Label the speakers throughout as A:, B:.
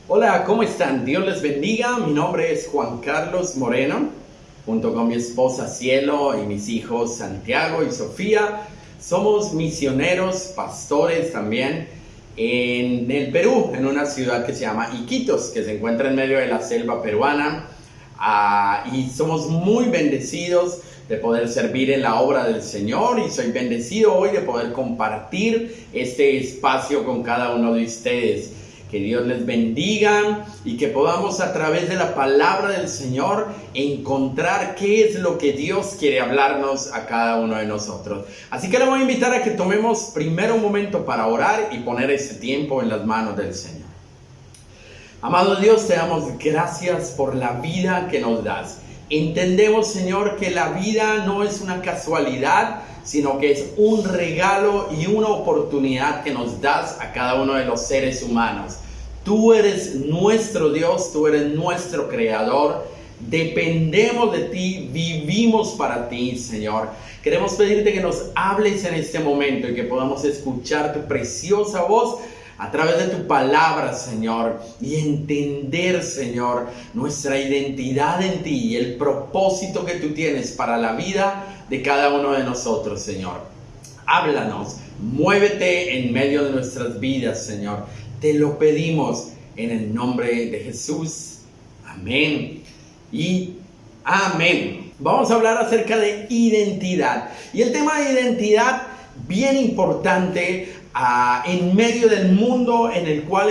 A: Hola, ¿cómo están? Dios les bendiga. Mi nombre es Juan Carlos Moreno. Junto con mi esposa Cielo y mis hijos Santiago y Sofía, somos misioneros, pastores también en el Perú, en una ciudad que se llama Iquitos, que se encuentra en medio de la selva peruana. Y somos muy bendecidos de poder servir en la obra del Señor, y soy bendecido hoy de poder compartir este espacio con cada uno de ustedes. Que Dios les bendiga y que podamos, a través de la palabra del Señor, encontrar qué es lo que Dios quiere hablarnos a cada uno de nosotros. Así que le voy a invitar a que tomemos primero un momento para orar y poner este tiempo en las manos del Señor. Amado Dios, te damos gracias por la vida que nos das. Entendemos, Señor, que la vida no es una casualidad, sino que es un regalo y una oportunidad que nos das a cada uno de los seres humanos. Tú eres nuestro Dios, tú eres nuestro Creador. Dependemos de ti, vivimos para ti, Señor. Queremos pedirte que nos hables en este momento y que podamos escuchar tu preciosa voz a través de tu palabra, Señor, y entender, Señor, nuestra identidad en ti y el propósito que tú tienes para la vida de cada uno de nosotros, Señor. Háblanos, muévete en medio de nuestras vidas, Señor. Te lo pedimos en el nombre de Jesús. Amén y amén. Vamos a hablar acerca de identidad. Y el tema de identidad, bien importante, en medio del mundo en el cual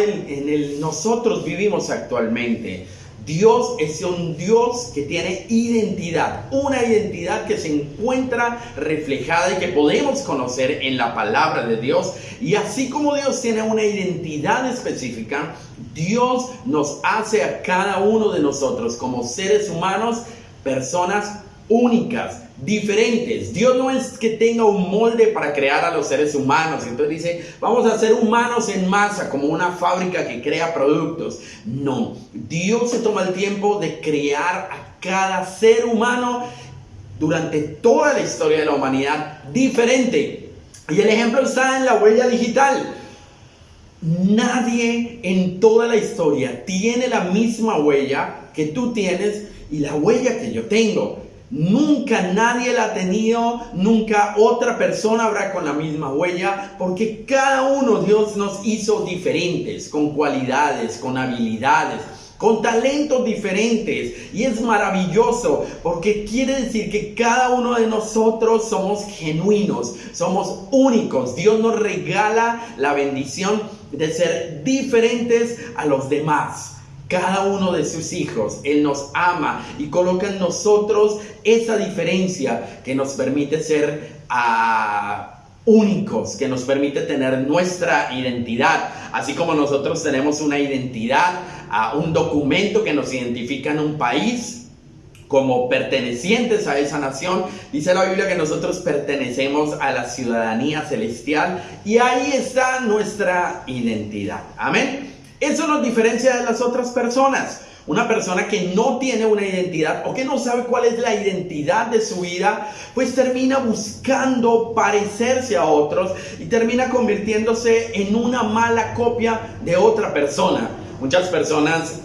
A: nosotros vivimos actualmente. Dios es un Dios que tiene identidad, una identidad que se encuentra reflejada y que podemos conocer en la palabra de Dios. Y así como Dios tiene una identidad específica, Dios nos hace a cada uno de nosotros como seres humanos personas únicas, diferentes. Dios no es que tenga un molde para crear a los seres humanos. Entonces dice, vamos a ser humanos en masa, como una fábrica que crea productos. No, Dios se toma el tiempo de crear a cada ser humano durante toda la historia de la humanidad diferente. Y el ejemplo está en la huella digital. Nadie en toda la historia tiene la misma huella que tú tienes y la huella que yo tengo. Nunca nadie la ha tenido, nunca otra persona habrá con la misma huella, porque cada uno Dios nos hizo diferentes, con cualidades, con habilidades, con talentos diferentes. Y es maravilloso, porque quiere decir que cada uno de nosotros somos genuinos, somos únicos. Dios nos regala la bendición de ser diferentes a los demás. Cada uno de sus hijos, Él nos ama y coloca en nosotros esa diferencia que nos permite ser únicos, que nos permite tener nuestra identidad. Así como nosotros tenemos una identidad, un documento que nos identifica en un país como pertenecientes a esa nación. Dice la Biblia que nosotros pertenecemos a la ciudadanía celestial y ahí está nuestra identidad. Amén. Eso nos diferencia de las otras personas. Una persona que no tiene una identidad o que no sabe cuál es la identidad de su vida, pues termina buscando parecerse a otros y termina convirtiéndose en una mala copia de otra persona. Muchas personas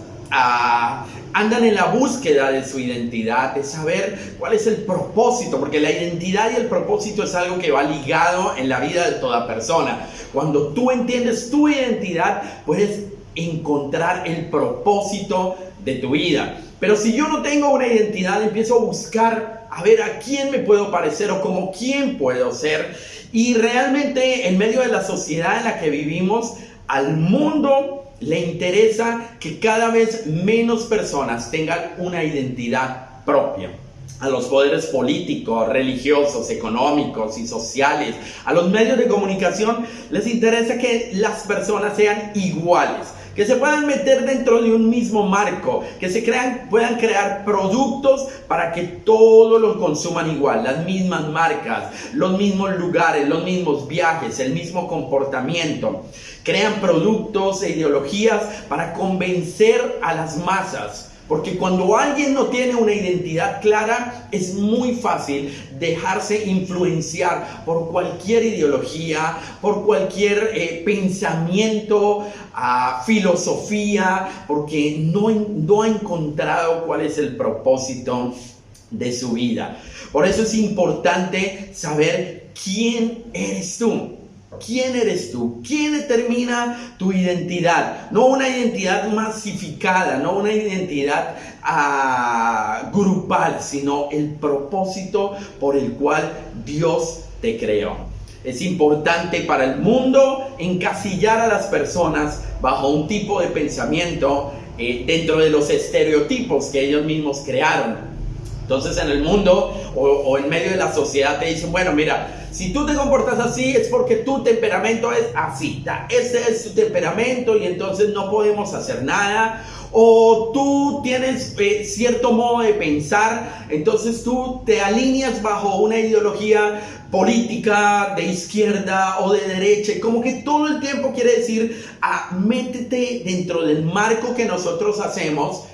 A: andan en la búsqueda de su identidad, de saber cuál es el propósito, porque la identidad y el propósito es algo que va ligado en la vida de toda persona. Cuando tú entiendes tu identidad, puedes encontrar el propósito de tu vida. Pero si yo no tengo una identidad, empiezo a buscar a ver a quién me puedo parecer o como quién puedo ser. Y realmente, en medio de la sociedad en la que vivimos, al mundo le interesa que cada vez menos personas tengan una identidad propia. A los poderes políticos, religiosos, económicos y sociales, a los medios de comunicación, les interesa que las personas sean iguales, que se puedan meter dentro de un mismo marco, que puedan crear productos para que todos los consuman igual, las mismas marcas, los mismos lugares, los mismos viajes, el mismo comportamiento. Crean productos e ideologías para convencer a las masas. Porque cuando alguien no tiene una identidad clara, es muy fácil dejarse influenciar por cualquier ideología, por cualquier pensamiento, filosofía, porque no ha encontrado cuál es el propósito de su vida. Por eso es importante saber quién eres tú. ¿Quién eres tú? ¿Quién determina tu identidad? No una identidad masificada, no una identidad grupal, sino el propósito por el cual Dios te creó. Es importante para el mundo encasillar a las personas bajo un tipo de pensamiento dentro de los estereotipos que ellos mismos crearon. Entonces en el mundo o en medio de la sociedad te dicen, bueno, mira, si tú te comportas así es porque tu temperamento es así, ese es tu temperamento y entonces no podemos hacer nada. O tú tienes cierto modo de pensar, entonces tú te alineas bajo una ideología política de izquierda o de derecha, como que todo el tiempo quiere decir, métete dentro del marco que nosotros hacemos,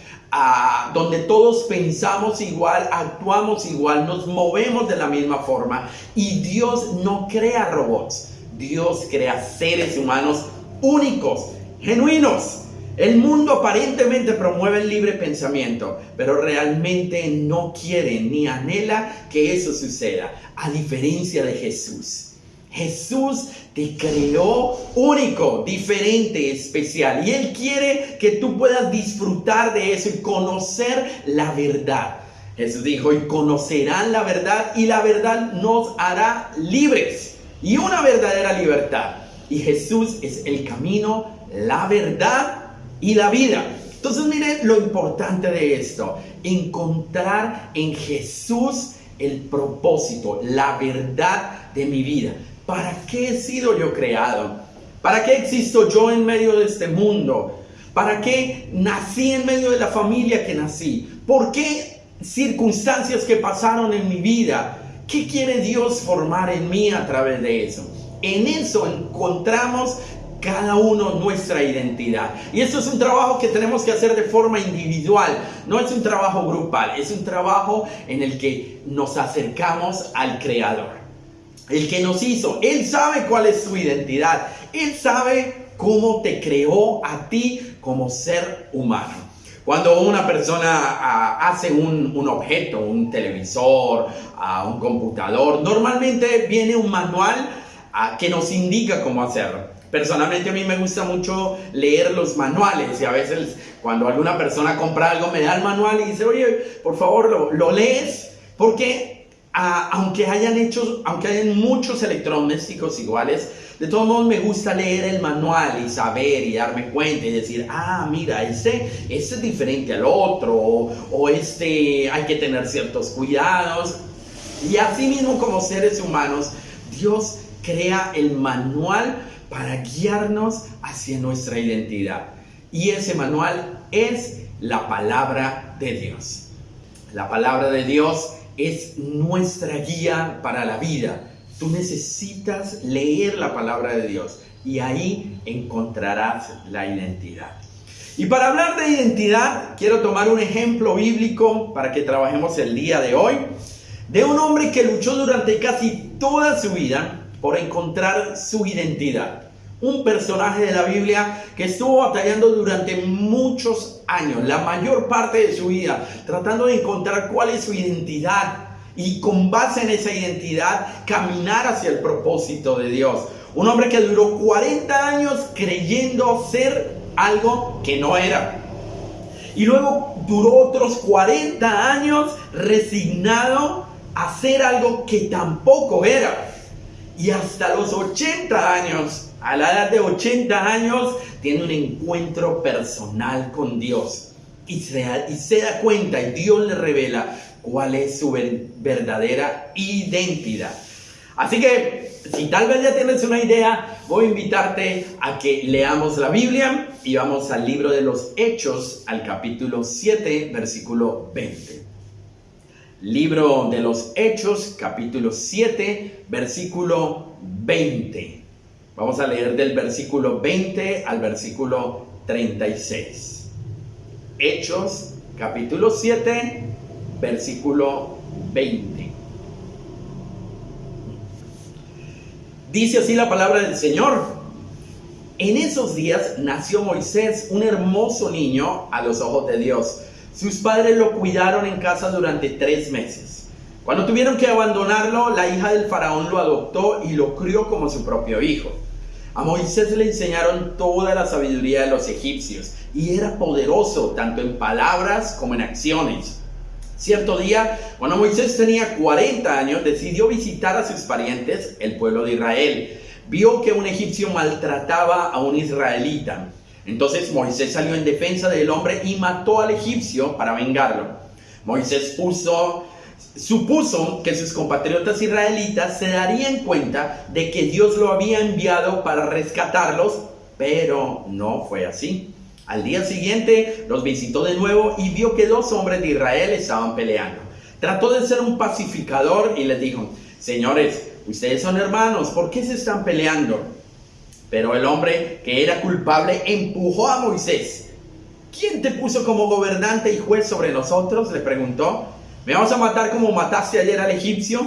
A: donde todos pensamos igual, actuamos igual, nos movemos de la misma forma. Y Dios no crea robots, Dios crea seres humanos únicos, genuinos. El mundo aparentemente promueve el libre pensamiento, pero realmente no quiere ni anhela que eso suceda, a diferencia de Jesús. Jesús te creó único, diferente, especial. Y Él quiere que tú puedas disfrutar de eso y conocer la verdad. Jesús dijo, y conocerán la verdad y la verdad nos hará libres. Y una verdadera libertad. Y Jesús es el camino, la verdad y la vida. Entonces mire lo importante de esto. Encontrar en Jesús el propósito, la verdad de mi vida. ¿Para qué he sido yo creado? ¿Para qué existo yo en medio de este mundo? ¿Para qué nací en medio de la familia que nací? ¿Por qué circunstancias que pasaron en mi vida? ¿Qué quiere Dios formar en mí a través de eso? En eso encontramos cada uno nuestra identidad. Y esto es un trabajo que tenemos que hacer de forma individual. No es un trabajo grupal, es un trabajo en el que nos acercamos al Creador. El que nos hizo, Él sabe cuál es tu identidad. Él sabe cómo te creó a ti como ser humano. Cuando una persona hace un objeto, un televisor, un computador, normalmente viene un manual que nos indica cómo hacerlo. Personalmente a mí me gusta mucho leer los manuales y a veces cuando alguna persona compra algo me da el manual y dice, oye, por favor, lo lees, porque aunque hayan muchos electrodomésticos iguales, de todos modos me gusta leer el manual y saber y darme cuenta y decir, mira, este es diferente al otro, o hay que tener ciertos cuidados. Y así mismo como seres humanos, Dios crea el manual para guiarnos hacia nuestra identidad. Y ese manual es la palabra de Dios. La palabra de Dios es nuestra guía para la vida. Tú necesitas leer la palabra de Dios y ahí encontrarás la identidad. Y para hablar de identidad, quiero tomar un ejemplo bíblico para que trabajemos el día de hoy, de un hombre que luchó durante casi toda su vida por encontrar su identidad. Un personaje de la Biblia que estuvo batallando durante muchos años, la mayor parte de su vida, tratando de encontrar cuál es su identidad y con base en esa identidad caminar hacia el propósito de Dios. Un hombre que duró 40 años creyendo ser algo que no era. Y luego duró otros 40 años resignado a ser algo que tampoco era. Y hasta los 80 años, a la edad de 80 años, tiene un encuentro personal con Dios. Y se da cuenta y Dios le revela cuál es su verdadera identidad. Así que, si tal vez ya tienes una idea, voy a invitarte a que leamos la Biblia y vamos al libro de los Hechos, al capítulo 7, versículo 20. Libro de los Hechos, capítulo 7, versículo 20. Vamos a leer del versículo 20 al versículo 36. Hechos capítulo 7, versículo 20. Dice así la palabra del Señor: en esos días nació Moisés, un hermoso niño a los ojos de Dios. Sus padres lo cuidaron en casa durante 3 meses. Cuando tuvieron que abandonarlo, la hija del faraón lo adoptó y lo crió como su propio hijo. A Moisés le enseñaron toda la sabiduría de los egipcios y era poderoso tanto en palabras como en acciones. Cierto día, cuando Moisés tenía 40 años, decidió visitar a sus parientes, el pueblo de Israel. Vio que un egipcio maltrataba a un israelita. Entonces Moisés salió en defensa del hombre y mató al egipcio para vengarlo. Moisés supuso que sus compatriotas israelitas se darían cuenta de que Dios lo había enviado para rescatarlos, pero no fue así. Al día siguiente los visitó de nuevo y vio que 2 hombres de Israel estaban peleando. Trató de ser un pacificador y les dijo: señores, ustedes son hermanos, ¿por qué se están peleando? Pero el hombre que era culpable empujó a Moisés. ¿Quién te puso como gobernante y juez sobre nosotros?, le preguntó. ¿Me vas a matar como mataste ayer al egipcio?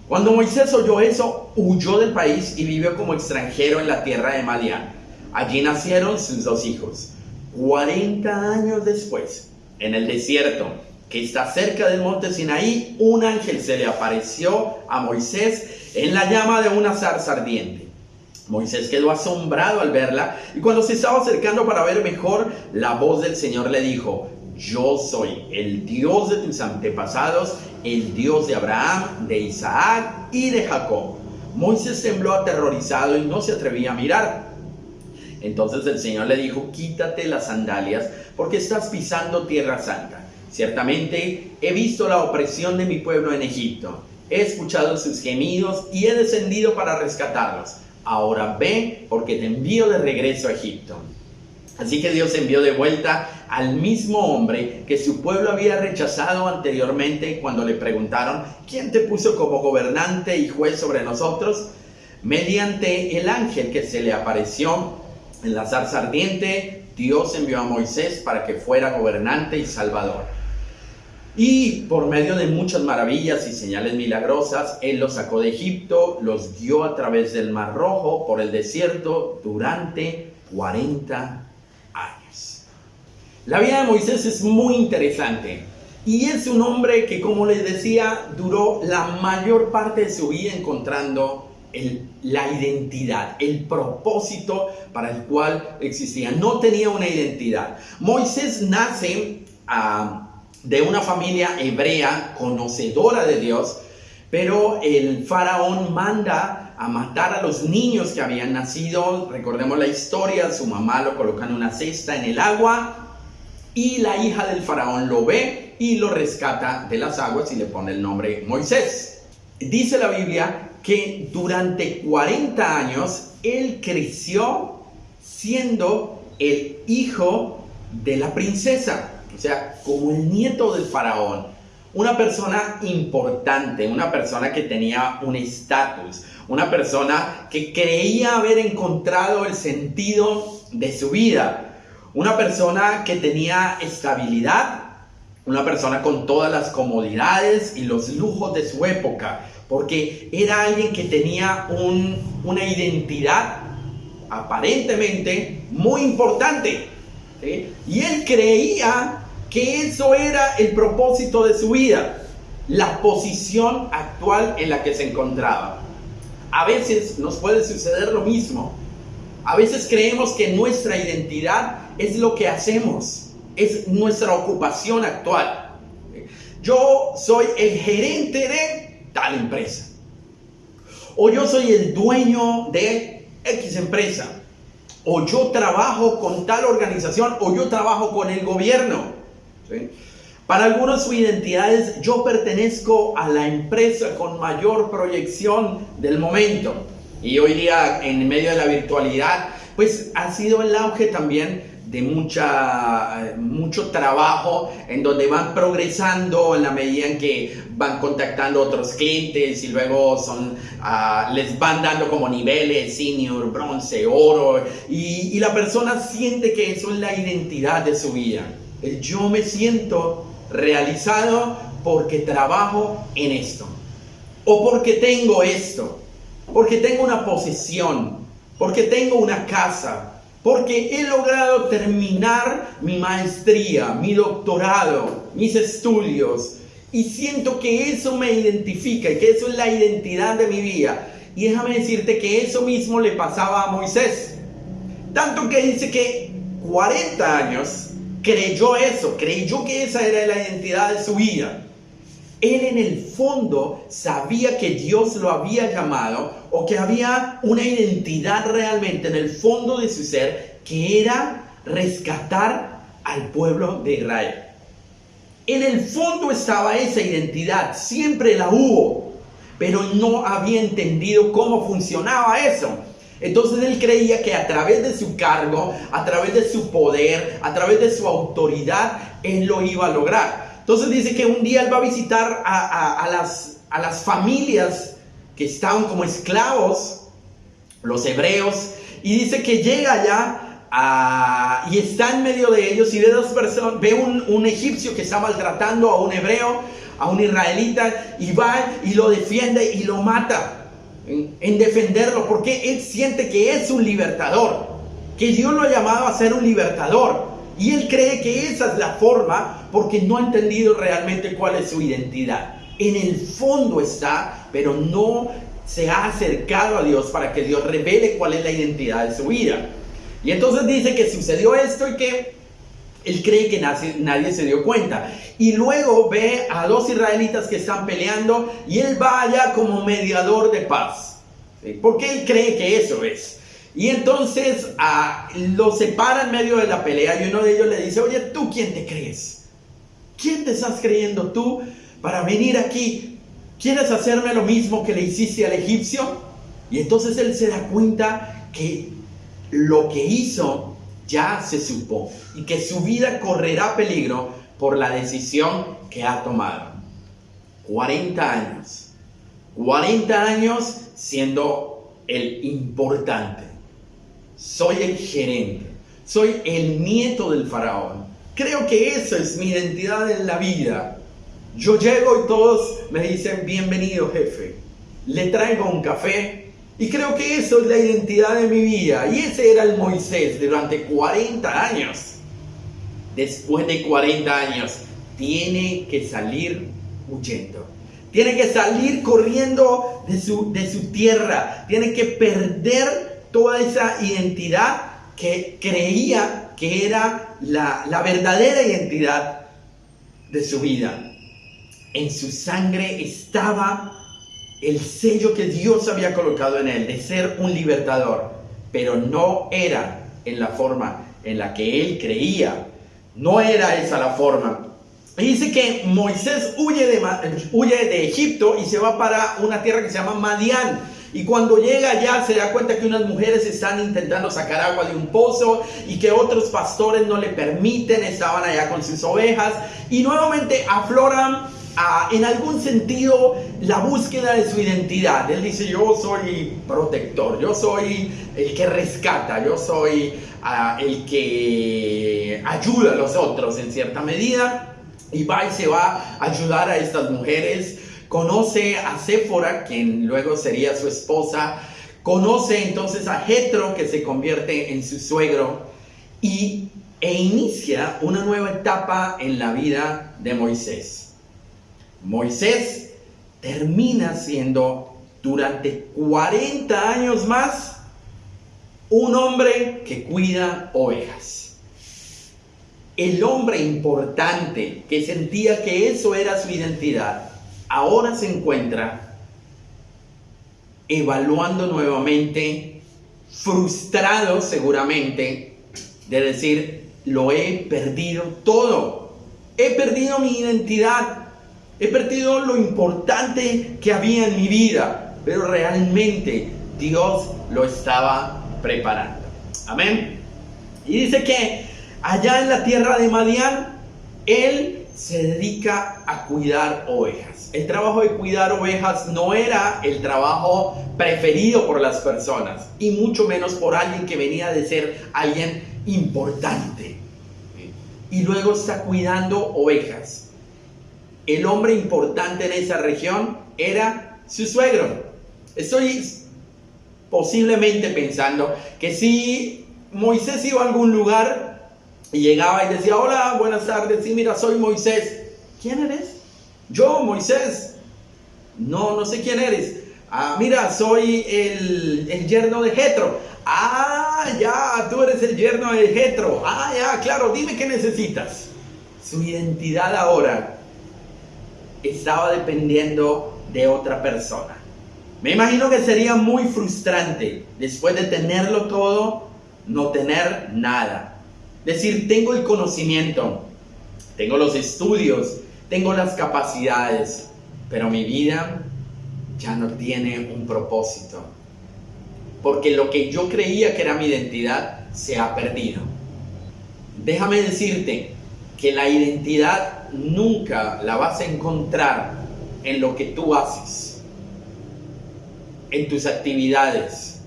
A: Cuando Moisés oyó eso, huyó del país y vivió como extranjero en la tierra de Madián. Allí nacieron sus 2 hijos. 40 años después, en el desierto que está cerca del monte Sinaí, un ángel se le apareció a Moisés en la llama de una zarza ardiente. Moisés quedó asombrado al verla y cuando se estaba acercando para ver mejor, la voz del Señor le dijo: yo soy el Dios de tus antepasados, el Dios de Abraham, de Isaac y de Jacob. Moisés tembló aterrorizado y no se atrevía a mirar. Entonces el Señor le dijo: quítate las sandalias porque estás pisando tierra santa. Ciertamente he visto la opresión de mi pueblo en Egipto. He escuchado sus gemidos y he descendido para rescatarlos. Ahora ve, porque te envío de regreso a Egipto. Así que Dios envió de vuelta al mismo hombre que su pueblo había rechazado anteriormente cuando le preguntaron: ¿quién te puso como gobernante y juez sobre nosotros? Mediante el ángel que se le apareció en la zarza ardiente, Dios envió a Moisés para que fuera gobernante y salvador. Y por medio de muchas maravillas y señales milagrosas, Él los sacó de Egipto, los guió a través del Mar Rojo por el desierto durante 40 años. La vida de Moisés es muy interesante y es un hombre que, como les decía, duró la mayor parte de su vida encontrando la identidad, el propósito para el cual existía. No tenía una identidad. Moisés nace de una familia hebrea conocedora de Dios, pero el faraón manda a matar a los niños que habían nacido. Recordemos la historia: su mamá lo coloca en una cesta en el agua y la hija del faraón lo ve y lo rescata de las aguas y le pone el nombre Moisés. Dice la Biblia que durante 40 años él creció siendo el hijo de la princesa, o sea, como el nieto del faraón. Una persona importante, una persona que tenía un estatus, una persona que creía haber encontrado el sentido de su vida, una persona que tenía estabilidad, una persona con todas las comodidades y los lujos de su época, porque era alguien que tenía una identidad aparentemente muy importante, ¿sí? Y él creía que eso era el propósito de su vida, la posición actual en la que se encontraba. A veces nos puede suceder lo mismo. A veces creemos que nuestra identidad es lo que hacemos, es nuestra ocupación actual. Yo soy el gerente de tal empresa, o yo soy el dueño de X empresa, o yo trabajo con tal organización, o yo trabajo con el gobierno, ¿sí? Para algunos su identidad es: yo pertenezco a la empresa con mayor proyección del momento. Y hoy día, en medio de la virtualidad, pues ha sido el auge también de mucho trabajo, en donde van progresando en la medida en que van contactando a otros clientes y luego les van dando como niveles: senior, bronce, oro, y la persona siente que eso es la identidad de su vida. Yo me siento realizado porque trabajo en esto. O porque tengo esto. Porque tengo una posesión. Porque tengo una casa. Porque he logrado terminar mi maestría, mi doctorado, mis estudios. Y siento que eso me identifica y que eso es la identidad de mi vida. Y déjame decirte que eso mismo le pasaba a Moisés. Tanto que dice que 40 años creyó eso, creyó que esa era la identidad de su vida. Él en el fondo sabía que Dios lo había llamado o que había una identidad realmente en el fondo de su ser que era rescatar al pueblo de Israel. En el fondo estaba esa identidad, siempre la hubo, pero no había entendido cómo funcionaba eso. Entonces él creía que a través de su cargo, a través de su poder, a través de su autoridad, él lo iba a lograr. Entonces dice que un día él va a visitar a las familias que estaban como esclavos, los hebreos, y dice que llega allá y está en medio de ellos y ve dos personas, ve un egipcio que está maltratando a un hebreo, a un israelita, y va y lo defiende y lo mata en defenderlo, porque él siente que es un libertador, que Dios lo ha llamado a ser un libertador. Y él cree que esa es la forma porque no ha entendido realmente cuál es su identidad. En el fondo está, pero no se ha acercado a Dios para que Dios revele cuál es la identidad de su vida. Y entonces dice que sucedió esto y que él cree que nadie se dio cuenta. Y luego ve a dos israelitas que están peleando y él va allá como mediador de paz. ¿Sí? Porque él cree que eso es. Y entonces lo separa en medio de la pelea y uno de ellos le dice: oye, ¿tú quién te crees? ¿Quién te estás creyendo tú para venir aquí? ¿Quieres hacerme lo mismo que le hiciste al egipcio? Y entonces él se da cuenta que lo que hizo ya se supo y que su vida correrá peligro por la decisión que ha tomado. 40 años. 40 años siendo el importante. Soy el gerente, soy el nieto del faraón. Creo que eso es mi identidad en la vida. Yo llego y todos me dicen: bienvenido, jefe. Le traigo un café y creo que eso es la identidad de mi vida. Y ese era el Moisés durante 40 años. Después de 40 años, tiene que salir huyendo. Tiene que salir corriendo de su tierra. Tiene que perder toda esa identidad que creía que era la verdadera identidad de su vida. En su sangre estaba el sello que Dios había colocado en él de ser un libertador, pero no era en la forma en la que él creía. No era esa la forma. Y dice que Moisés huye de Egipto y se va para una tierra que se llama Madián. Y cuando llega allá se da cuenta que unas mujeres están intentando sacar agua de un pozo y que otros pastores no le permiten, estaban allá con sus ovejas. Y nuevamente afloran en algún sentido la búsqueda de su identidad. Él dice: yo soy protector, yo soy el que rescata, yo soy el que ayuda a los otros en cierta medida. Y va y se va a ayudar a estas mujeres. Conoce a Séfora, quien luego sería su esposa. Conoce entonces a Jetro, que se convierte en su suegro. E inicia una nueva etapa en la vida de Moisés. Moisés termina siendo durante 40 años más un hombre que cuida ovejas. El hombre importante que sentía que eso era su identidad, ahora se encuentra evaluando nuevamente, frustrado seguramente, de decir: lo he perdido todo. He perdido mi identidad. He perdido lo importante que había en mi vida. Pero realmente Dios lo estaba preparando. Amén. Y dice que allá en la tierra de Madián, él se dedica a cuidar ovejas. El trabajo de cuidar ovejas no era el trabajo preferido por las personas, y mucho menos por alguien que venía de ser alguien importante. y luego está cuidando ovejas. El hombre importante en esa región era su suegro. Estoy posiblemente pensando que si Moisés iba a algún lugar y llegaba y decía: hola, buenas tardes, sí, mira, soy Moisés. ¿Quién eres? Yo, Moisés. No sé quién eres. Mira, soy el yerno de Jetro. Ya, tú eres el yerno de Jetro. Ya, claro, dime qué necesitas. Su identidad ahora estaba dependiendo de otra persona. Me imagino que sería muy frustrante después de tenerlo todo, no tener nada. Decir, tengo el conocimiento, tengo los estudios, tengo las capacidades, pero mi vida ya no tiene un propósito. Porque lo que yo creía que era mi identidad se ha perdido. Déjame decirte que la identidad nunca la vas a encontrar en lo que tú haces, en tus actividades.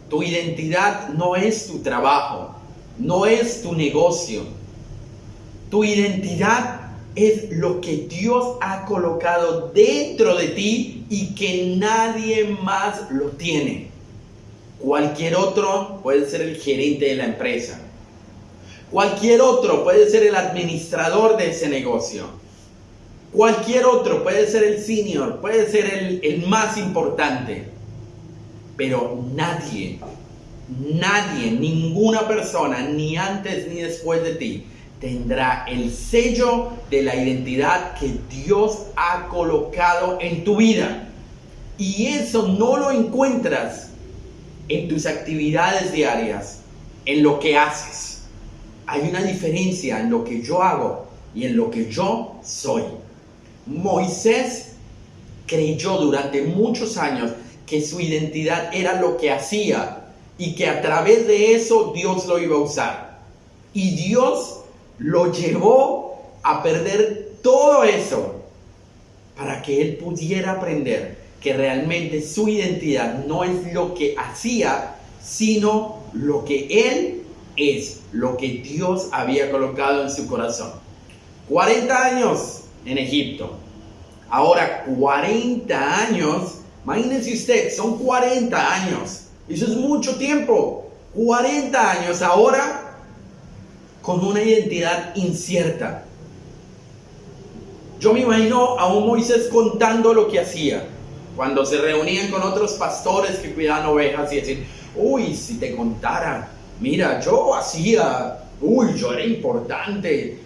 A: Tu identidad no es tu trabajo, no es tu negocio. Tu identidad es lo que Dios ha colocado dentro de ti y que nadie más lo tiene. Cualquier otro puede ser el gerente de la empresa. Cualquier otro puede ser el administrador de ese negocio. Cualquier otro puede ser el senior, puede ser el más importante. Pero nadie, ninguna persona, ni antes ni después de ti, tendrá el sello de la identidad que Dios ha colocado en tu vida. Y eso no lo encuentras en tus actividades diarias, en lo que haces. Hay una diferencia en lo que yo hago y en lo que yo soy. Moisés creyó durante muchos años que su identidad era lo que hacía y que a través de eso Dios lo iba a usar. Y Dios lo llevó a perder todo eso para que él pudiera aprender que realmente su identidad no es lo que hacía, sino lo que él es, lo que Dios había colocado en su corazón. 40 años en Egipto. Ahora 40 años, imagínense usted, son 40 años. Eso es mucho tiempo. 40 años ahora con una identidad incierta. Yo me imagino a un Moisés contando lo que hacía. Cuando se reunían con otros pastores que cuidaban ovejas y decían: uy, si te contara, mira, yo hacía, yo era importante,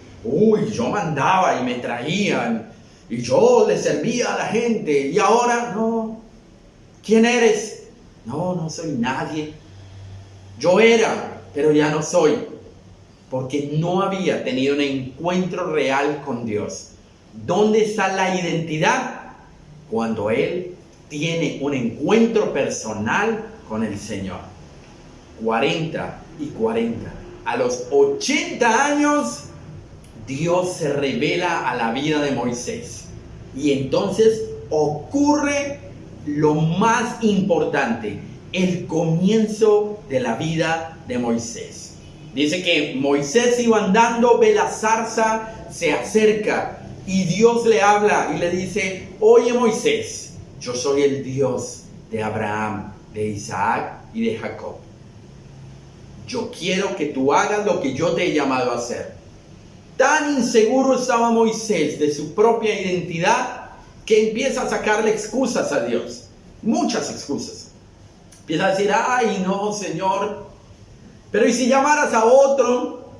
A: yo mandaba y me traían, y yo le servía a la gente, y ahora no. ¿Quién eres? No soy nadie. Yo era, pero ya no soy, porque no había tenido un encuentro real con Dios. ¿Dónde está la identidad? Cuando él tiene un encuentro personal con el Señor. 40 y 40. A los 80 años, Dios se revela a la vida de Moisés. Y entonces ocurre lo más importante, el comienzo de la vida de Moisés. Dice que Moisés iba andando, ve la zarza, se acerca y Dios le habla y le dice: oye, Moisés, yo soy el Dios de Abraham, de Isaac y de Jacob. Yo quiero que tú hagas lo que yo te he llamado a hacer. Tan inseguro estaba Moisés de su propia identidad que empieza a sacarle excusas a Dios. Muchas excusas. Empieza a decir: ay, no, Señor, pero ¿y si llamaras a otro?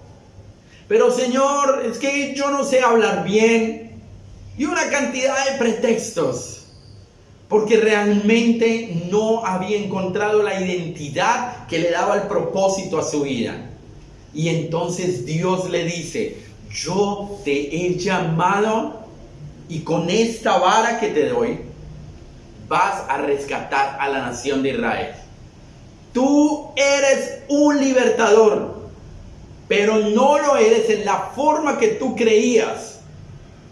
A: Pero Señor, es que yo no sé hablar bien. Y una cantidad de pretextos. Porque realmente no había encontrado la identidad que le daba el propósito a su vida. Y entonces Dios le dice: yo te he llamado y con esta vara que te doy vas a rescatar a la nación de Israel. Tú eres un libertador, pero no lo eres en la forma que tú creías,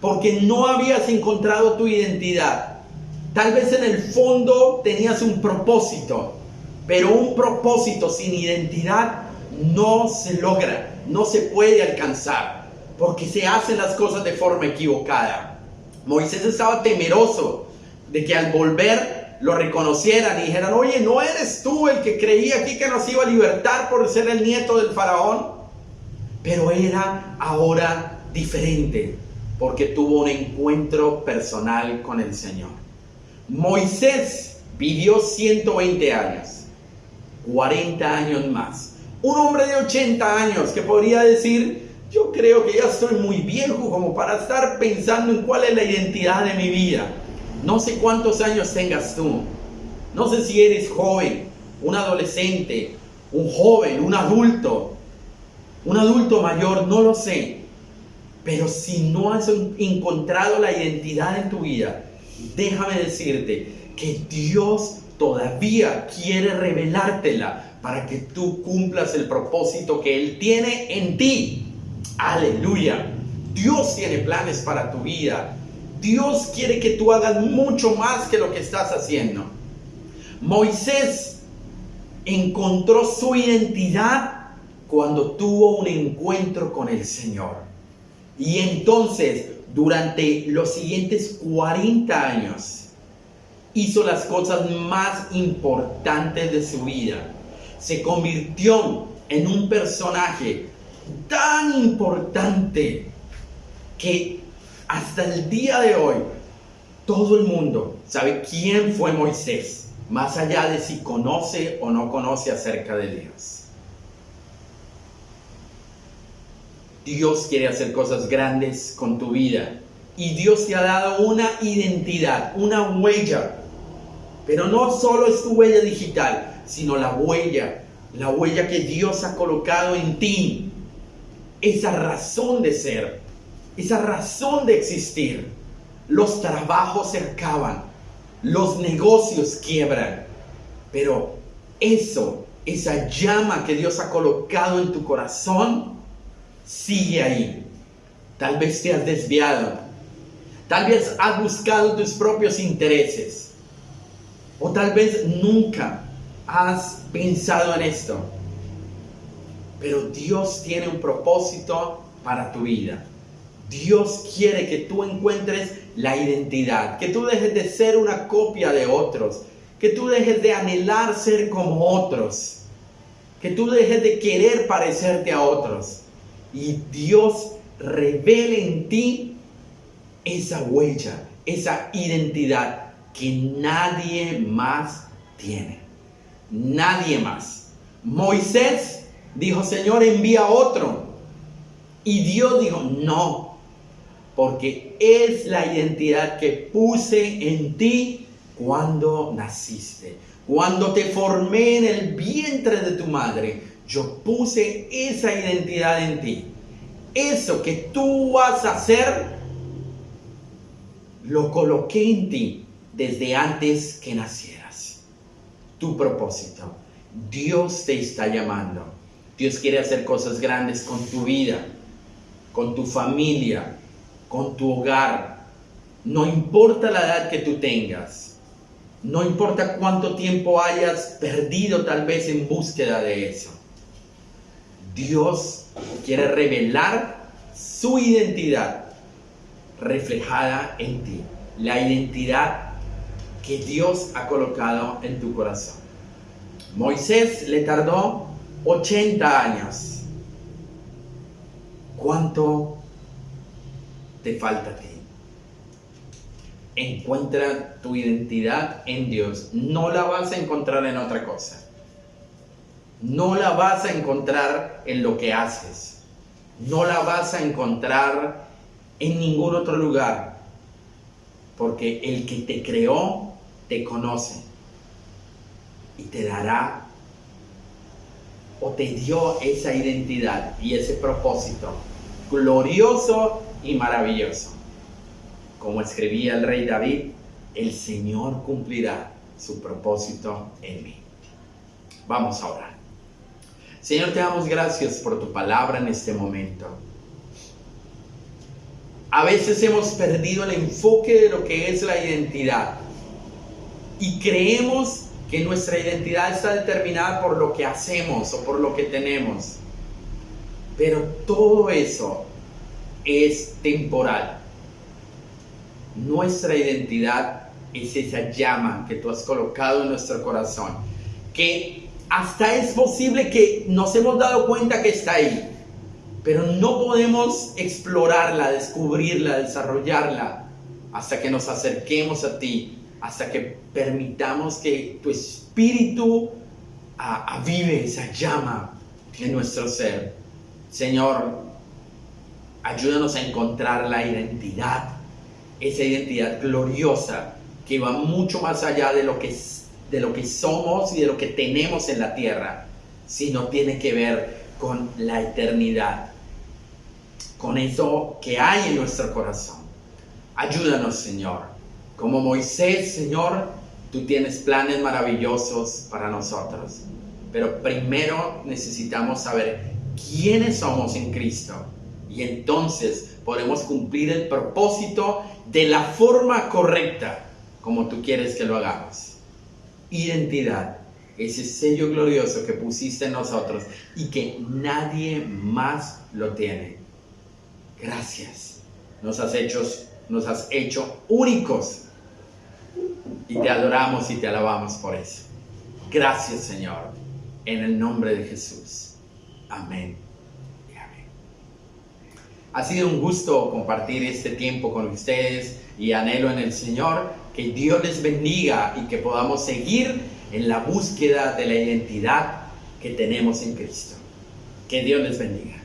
A: porque no habías encontrado tu identidad. Tal vez en el fondo tenías un propósito, pero un propósito sin identidad no se logra, no se puede alcanzar, porque se hacen las cosas de forma equivocada. Moisés estaba temeroso de que al volver lo reconocieran y dijeran: oye, ¿no eres tú el que creía aquí que nos iba a libertar por ser el nieto del faraón? Pero era ahora diferente, porque tuvo un encuentro personal con el Señor. Moisés vivió 120 años, 40 años más. Un hombre de 80 años que podría decir: yo creo que ya estoy muy viejo como para estar pensando en cuál es la identidad de mi vida. No sé cuántos años tengas tú. No sé si eres joven, un adolescente, un joven, un adulto mayor, no lo sé. Pero si no has encontrado la identidad en tu vida, déjame decirte que Dios todavía quiere revelártela para que tú cumplas el propósito que Él tiene en ti. Aleluya. Dios tiene planes para tu vida. Dios quiere que tú hagas mucho más que lo que estás haciendo. Moisés encontró su identidad cuando tuvo un encuentro con el Señor. Y entonces, durante los siguientes 40 años, hizo las cosas más importantes de su vida. Se convirtió en un personaje tan importante que hasta el día de hoy todo el mundo sabe quién fue Moisés, más allá de si conoce o no conoce acerca de Dios. Dios quiere hacer cosas grandes con tu vida y Dios te ha dado una identidad, una huella, pero no solo es tu huella digital, sino la huella que Dios ha colocado en ti, esa razón de ser, esa razón de existir. Los trabajos se acaban, los negocios quiebran, pero esa llama que Dios ha colocado en tu corazón, sigue ahí. Tal vez te has desviado, tal vez has buscado tus propios intereses, o tal vez nunca has pensado en esto. Pero Dios tiene un propósito para tu vida. Dios quiere que tú encuentres la identidad, que tú dejes de ser una copia de otros, que tú dejes de anhelar ser como otros, que tú dejes de querer parecerte a otros. Y Dios revele en ti esa huella, esa identidad que nadie más tiene. Nadie más. Moisés dijo: Señor, envía otro. Y Dios dijo: no, porque es la identidad que puse en ti cuando naciste. Cuando te formé en el vientre de tu madre, yo puse esa identidad en ti. Eso que tú vas a hacer, lo coloqué en ti desde antes que nacieras. Tu propósito. Dios te está llamando. Dios quiere hacer cosas grandes con tu vida, con tu familia, con tu hogar. No importa la edad que tú tengas. No importa cuánto tiempo hayas perdido tal vez en búsqueda de eso. Dios quiere revelar su identidad reflejada en ti. La identidad que Dios ha colocado en tu corazón. Moisés le tardó 80 años. ¿Cuánto te falta a ti? Encuentra tu identidad en Dios. No la vas a encontrar en otra cosa. No la vas a encontrar en lo que haces. No la vas a encontrar en ningún otro lugar. Porque el que te creó te conoce y te dará o te dio esa identidad y ese propósito glorioso y maravilloso. Como escribía el rey David: el Señor cumplirá su propósito en mí. Vamos a orar. Señor, te damos gracias por tu palabra en este momento. A veces hemos perdido el enfoque de lo que es la identidad y creemos que nuestra identidad está determinada por lo que hacemos o por lo que tenemos. Pero todo eso es temporal. Nuestra identidad es esa llama que tú has colocado en nuestro corazón, que hasta es posible que nos hemos dado cuenta que está ahí, pero no podemos explorarla, descubrirla, desarrollarla hasta que nos acerquemos a ti, hasta que permitamos que tu espíritu avive esa llama en nuestro ser. Señor, ayúdanos a encontrar la identidad, esa identidad gloriosa que va mucho más allá de lo que somos y de lo que tenemos en la tierra, sino tiene que ver con la eternidad, con eso que hay en nuestro corazón. Ayúdanos, Señor. Como Moisés, Señor, tú tienes planes maravillosos para nosotros, pero primero necesitamos saber quiénes somos en Cristo, y entonces podemos cumplir el propósito de la forma correcta, como tú quieres que lo hagamos. Identidad, ese sello glorioso que pusiste en nosotros y que nadie más lo tiene. Gracias, nos has hecho únicos, y te adoramos y te alabamos por eso. Gracias, Señor, en el nombre de Jesús. Amén y amén. Ha sido un gusto compartir este tiempo con ustedes y anhelo en el Señor que Dios les bendiga y que podamos seguir en la búsqueda de la identidad que tenemos en Cristo. Que Dios les bendiga.